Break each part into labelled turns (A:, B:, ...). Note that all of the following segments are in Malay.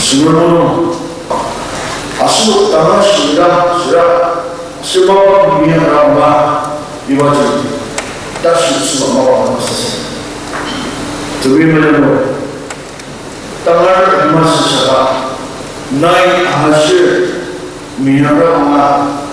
A: Seluruh asal tanah sudah semua dunia ramah diwajib tak semua orang selesai. Tapi mana tangan emas sesaat naik hasil minyak ramah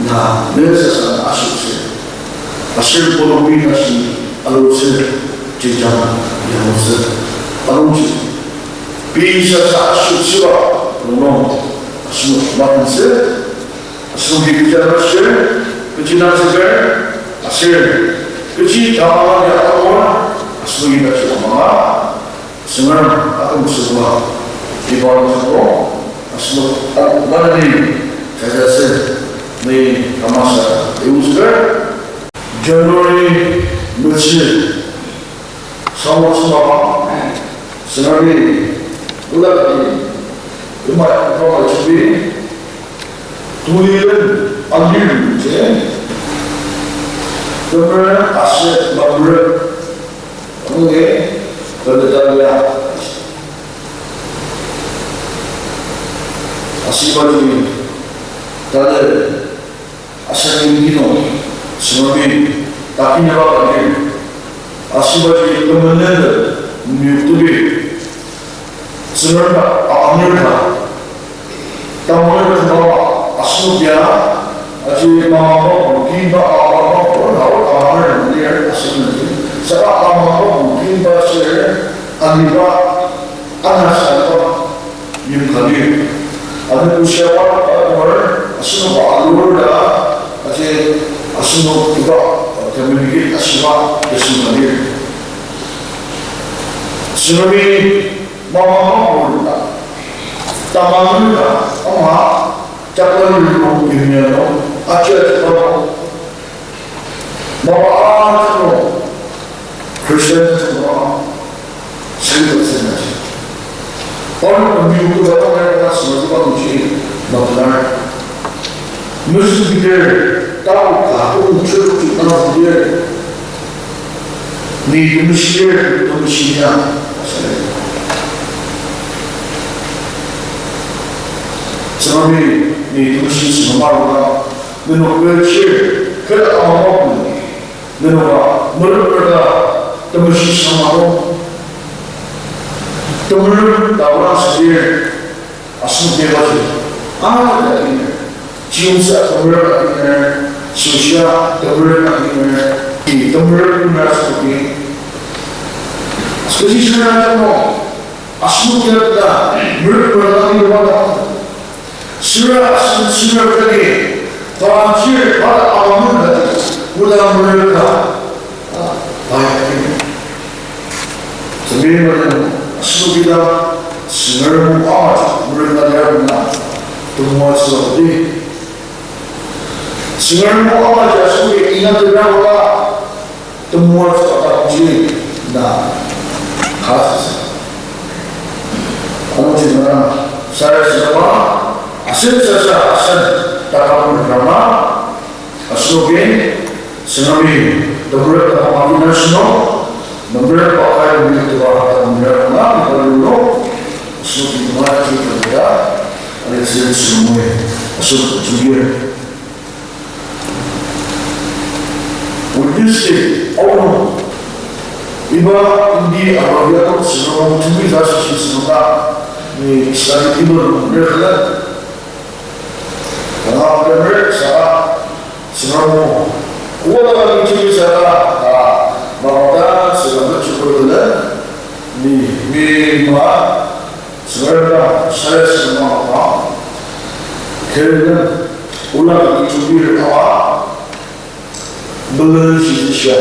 A: na nesa asal ekonomi nasi alusir jejak yang besar alusir bisa asal siapa belum asal bangsa asal dikerja asal kecilan segar asal kecil tawaran yang awal asal kita semua sebenarnya akan sebuah di bawah semua asal mana ni saya rasa ni masa itu segar Januari Mesir sama-sama senari ulat ini umat orang Cina tulisan ambil je kemudian asyik mabrur okey berdaya asyik bagi tadi asyik ini sebagai tapi nyawa lagi asyik bagi kemudian YouTube sebenarnya Amerika tahu bahawa asal dia asyik mahu mungkin bahawa orang dia asal itu sebab mahu mungkin bahasa Amerika anak saya yang kali ada usia orang asal bahawa dia asyik asal juga memiliki asal kali sebenarnya mahu taman orang cakap dulu ini ajar orang mahu Kristen semua serius saja orang minggu datang mereka semua uji benar mesti kita tahu kalau unsur kita dia ni mestinya sebagai ni tulis semua orang menurut saya kerana apa pun menurut mereka temui semua orang temui orang sendiri asal dia baca ada ini jiwa temui ini sosial temui ini temui seperti seperti sekarang asal dia ada menurut mereka Surah tadi, tafsir pada awam tadi, mudah mereka baik ini. Sebenarnya asal kita sebenarnya awal mereka yang semua seperti sebenarnya awal asal ingat berapa semua seperti nah khas. Kamu cuma saya siapa? Asal saja asal takkan bernama aslogen senami double tahapan nasional member pakai begitu bahasa mengenai kalau aslogen mati kerja ada semua asal juga udisi orang iba di awalnya semua tujuh dasar semua ni sekali timbul mereka kalau mereka salah semua kuala itu salah bahawa segala cukup ni sebenarnya saya semua orang kerana ulang itu berapa belasisya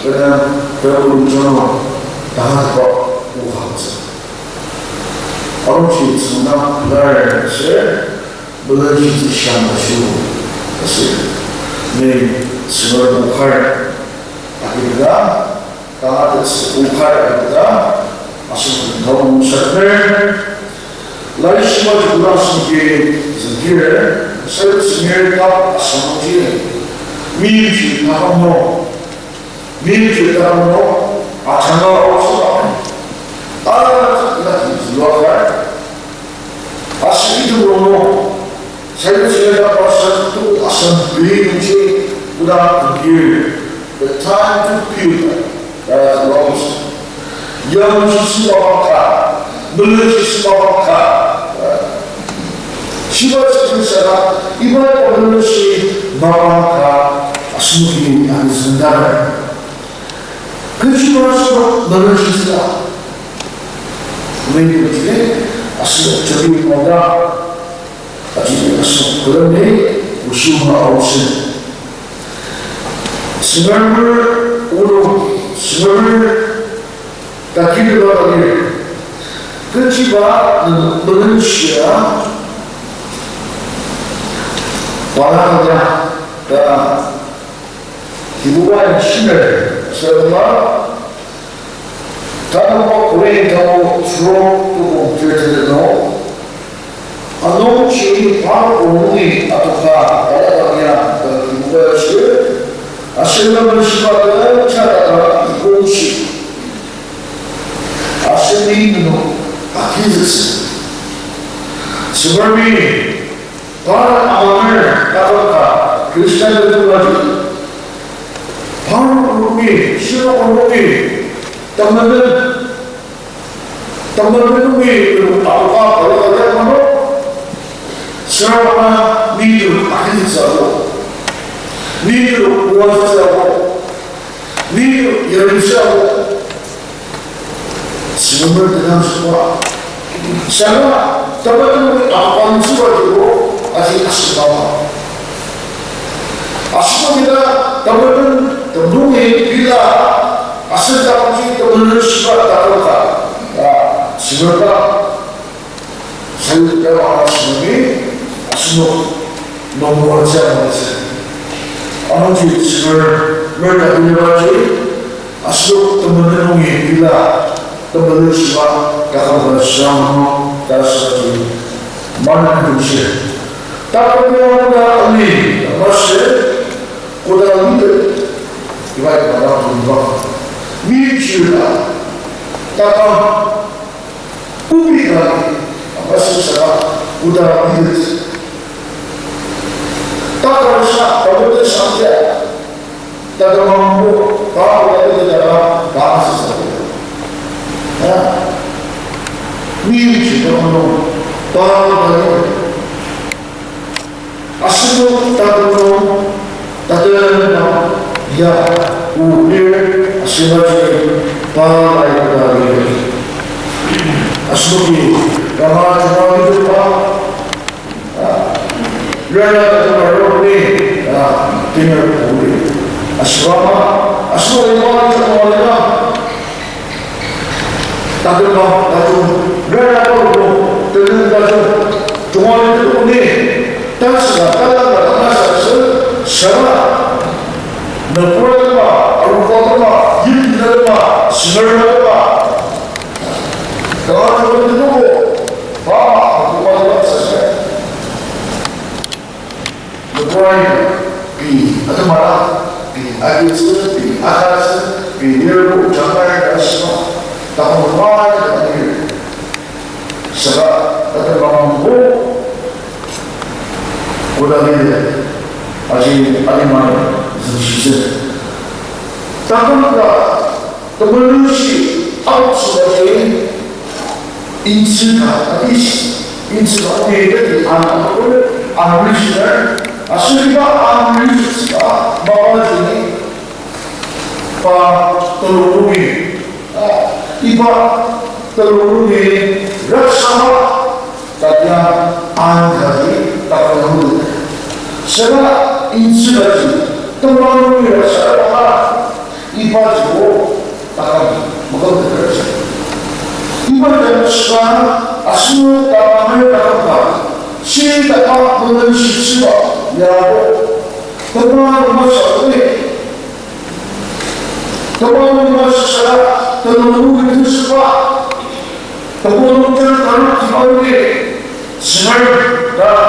A: dengan beruntung tahan kok uang orang sih semua belajar belajar sama sih ni semua bukan akhirnya kalau ada bukan akhirnya masuk dalam sebenarnya lain semua juga sedikit saya sendiri tak sama dia mimpi tak mau acara orang bakar. Asli itu Romo. Saya sudah pasal itu asal beli kunci udah pergi. The time to pure. That's Romans. Yang sisi bakar, beli sisi bakar. Siapa sebenarnya ibarat manusia bakar asli yang sebenarnya. Kecuali manusia. Mungkin asal jadi muda, jadi asal kerana usul awal. Sebenarnya tak kira lagi. Kecuali manusia, walaunya dan hiburan sinar sebab kalau orang tahu suruh tu berjaya, anu ciri paru umumnya ataukah ada yang hiburan sinar, asalnya bersifat cara kunci, asalnya itu akhirat. Seperti para awalnya ataukah Kristen itu lagi, paru umumnya, siapa umumnya teman-teman ini apa kalau ada mana selama hidup akhir zaman hidup buat zaman hidup yang zaman semua dengan semua sama teman-teman apa semua itu asal bawah asal kita teman-teman bila asal dapat kita meneruskan taruhkan, sebenarnya saya tidak asal ini asal membaca bahasa. Orang jadi sebenarnya mereka asal teman-teman bila meneruskan taruhkan sama dasar mana manusia. Tapi orang ini masih kuda itu ibarat orang tua. Mijulah, takkan publik lagi, apa susah, udah hidup. Takkan sah, kalau itu saja, takkan mampu, kalau itu tidak bahasa saja. Ya, mijulah, kalau asal takkan ya, sebagai para ayat asli ramai itu Rela terbaru ni tinggal boleh asrama asal iman terbaru tak ada baju rela terbaru dengan baju itu ni tak segala masa secara Nampaklah, arwahlah, hiduplah, sinarlah. Kalau kita tunggu, apa bukan saja. Nampaknya, atau malah, akhir atas, niru jangan asma, tak bermain dengan sebab tak mampu, udah ni, aji mana. Takkanlah manusia awak sebagai insan beda di anak Malaysia aslinya Malaysia bawa ini telurumi iba telurumi raksasa katanya angkari tak perlu sebab insan teman yang saya ibadah takkan bukan terasa. Ibadah sekarang asal taman takkan. Si takkan mengenai siapa yang teman masa ini, teman masa terlalu itu siapa, teman terlalu ini, sebenarnya dah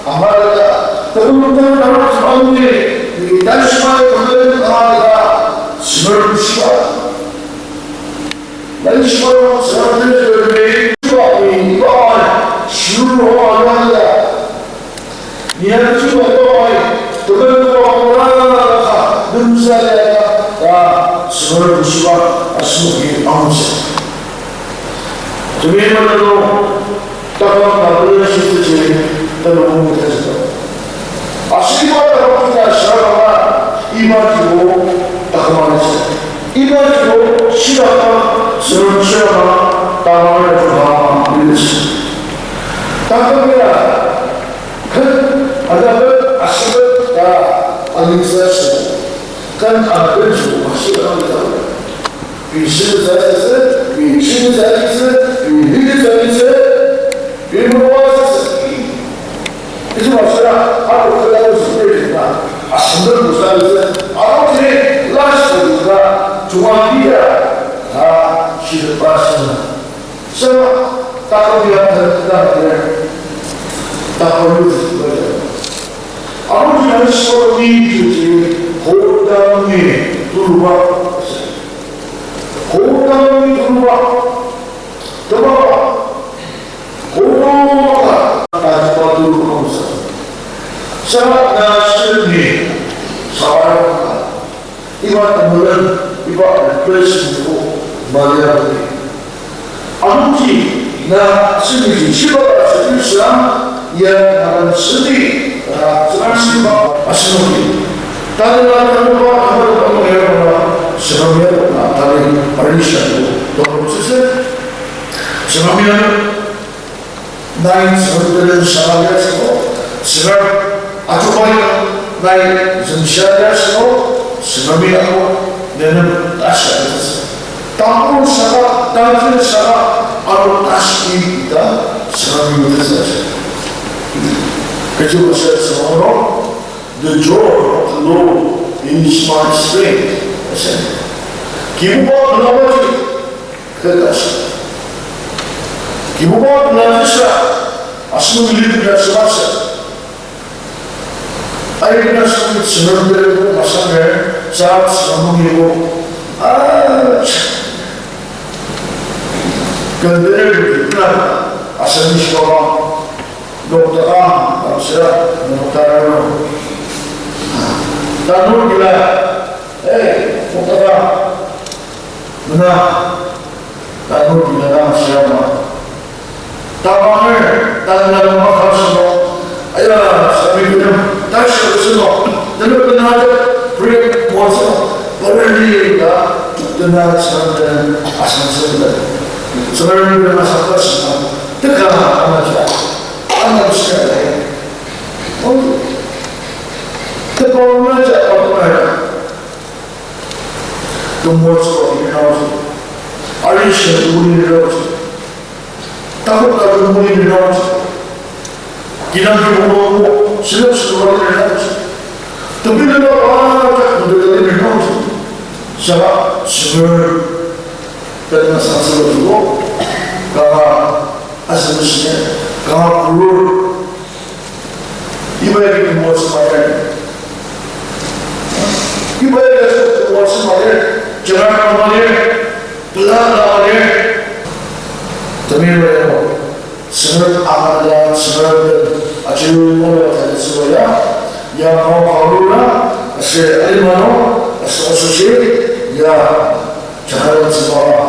A: amal teman terlalu ini. Dan semua kemudian ada semua dan semua seharusnya berbeda 아시는 게 아무지. 저희만으로 따가운 나를 시스템이 따로 못해서 아시리바라고 그냥 시라가 이마지고 따가만했어. 이마지고 시라가 서로 시라가 따가만을 주마 이랬어. 따가만이야. 그 아담을 아시를 다 안익사시. 간 아들 주고 아시라고 wie Schilderseite, wie Schilderseite, wie Liederseite, wie Mauerseite. 이제 마셔라. 하고 그다음에 소리가 아신들 무사해서 아버지 라스가 중앙이야. 다 시를 빠시는. 그래서 따뜻한 그다음에 따뜻한 거죠. 아버지는 서로이 주지 고담이 둘과 고담이 들어와 들어와 고담아 따지고 들어오면서 사랑나 실미 사랑나 이만큼은 이거 그래시고 말이야지 아버지 나 실미지 실버라서 일상 이해하는 실미 쓰라시마 아시노기 다른 나라들과 하나를 방문해보나 시험이야 나를 빨리 시작하고 너무 쓰세요. 시험이면 나의 선들은 시험하겠고 시험 아주 많이 나의 전시하겠고 시험이하고 내는 다시 하겠어. 땅으로 시작하 땅을 시작하 아로 다시 있다 시험이 못했어요. 그래서 시험으로 The joy of the Lord is my strength. 기부가 나머지 그것이 기부가 나머지야 아시는 일들이 하시마세 아이들은 지난번에도 마찬가지로 자 지난번이고 근데 그날 아시는 시간가 dokteran manusia mengutarakan tanur gila mengutara benar tanur gila siapa tamannya tanah makam semua ayah kami bilang tak semua dan benar break puasa berani dah benar sampai asal sampai sebenarnya benar sampai semua tekan aja 안 시켜야 돼. 그거는 이제 어떤 거야? 동물처럼 일어나서 알리시는 우리 일어나서 따뜻한 우리 일어나서 기남기 보고 실력식으로 일어나서 또 빌려가 와자 그들이 일어나서 자 집을 빼는 상승을 두고 가가 하시는 시에 강한 불을 입어야 되는 무엇을 말해 입어야 되는 무엇을 말해 정확한 말해 불안한 말해 더미로 스물 아마다 스물 아주 오래 되었어야 야 바울라 세 알마노 소소시 야 잘하는 지마